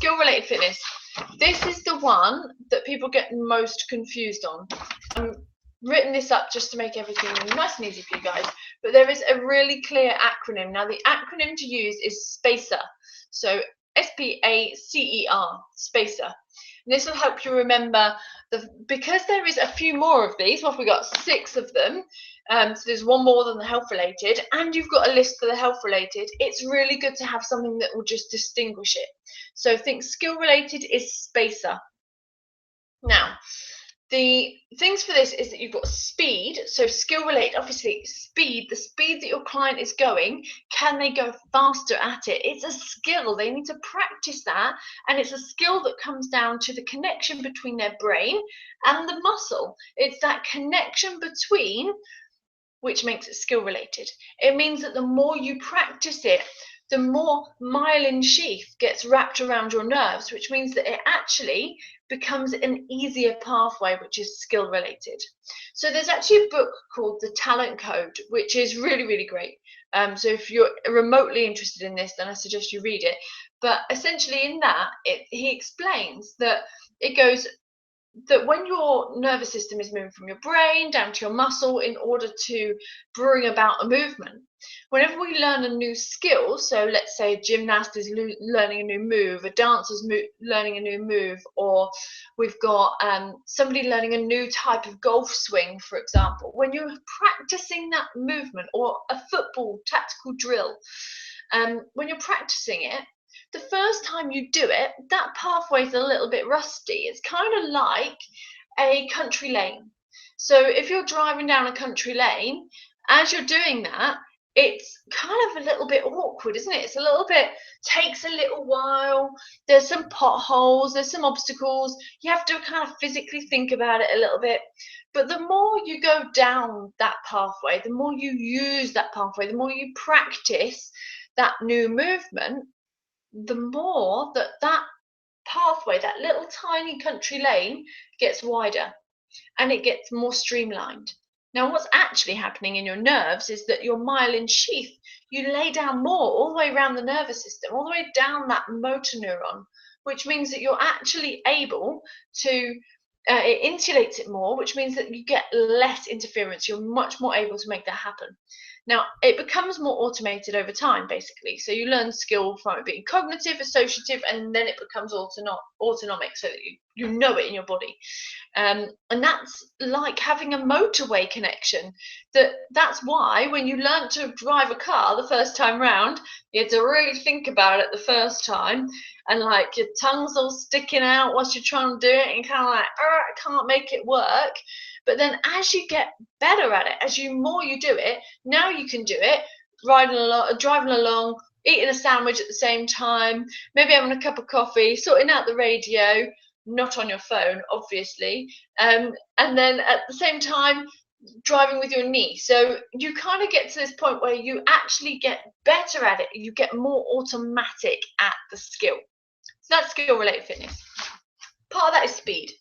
skill related fitness. This is the one that people get most confused on. I've written this up just to make everything nice and easy for you guys, but there is a really clear acronym. Now the acronym to use is SPACER. So SPACER, SPACER. And this will help you remember, because there is a few more of these. Well, we've got 6 of them. So there's one more than the health related, and you've got a list for the health related. It's really good to have something that will just distinguish it. So think skill related is SPACER. Now, the things for this is that you've got speed. So skill related, obviously speed, the speed that your client is going, can they go faster at it? It's a skill. They need to practice that, and it's a skill that comes down to the connection between their brain and the muscle. It's that connection between which makes it skill related. It means that the more you practice it, the more myelin sheath gets wrapped around your nerves, which means that it actually becomes an easier pathway, which is skill related. So there's actually a book called The Talent Code, which is really, really great. So if you're remotely interested in this, then I suggest you read it. But essentially in that, he explains that it goes that when your nervous system is moving from your brain down to your muscle in order to bring about a movement, whenever we learn a new skill, so let's say a gymnast is learning a new move, a dancer's learning a new move, or we've got somebody learning a new type of golf swing, for example, when you're practicing that movement, or a football tactical drill, when you're practicing it, the first time you do it, that pathway is a little bit rusty. It's kind of like a country lane. So if you're driving down a country lane, as you're doing that, it's kind of a little bit awkward, isn't it? It's a little bit, takes a little while. There's some potholes, there's some obstacles. You have to kind of physically think about it a little bit. But the more you go down that pathway, the more you use that pathway, the more you practice that new movement, the more that pathway, that little tiny country lane, gets wider and it gets more streamlined. Now, what's actually happening in your nerves is that your myelin sheath, you lay down more all the way around the nervous system, all the way down that motor neuron, which means that you're actually able to, it insulates it more, which means that you get less interference. You're much more able to make that happen. Now, it becomes more automated over time, basically. So you learn skill from it being cognitive, associative, and then it becomes autonomic, so that you know it in your body. And that's like having a motorway connection. That's why when you learn to drive a car the first time round, you had to really think about it the first time, and like your tongue's all sticking out whilst you're trying to do it, and kind of like, I can't make it work. But then as you get better at it, more you do it, now you can do it riding along, driving along, eating a sandwich at the same time, maybe having a cup of coffee, sorting out the radio, not on your phone, obviously, and then at the same time driving with your knee. So you kind of get to this point where you actually get better at it. You get more automatic at the skill. So that's skill related fitness. Part of that is speed.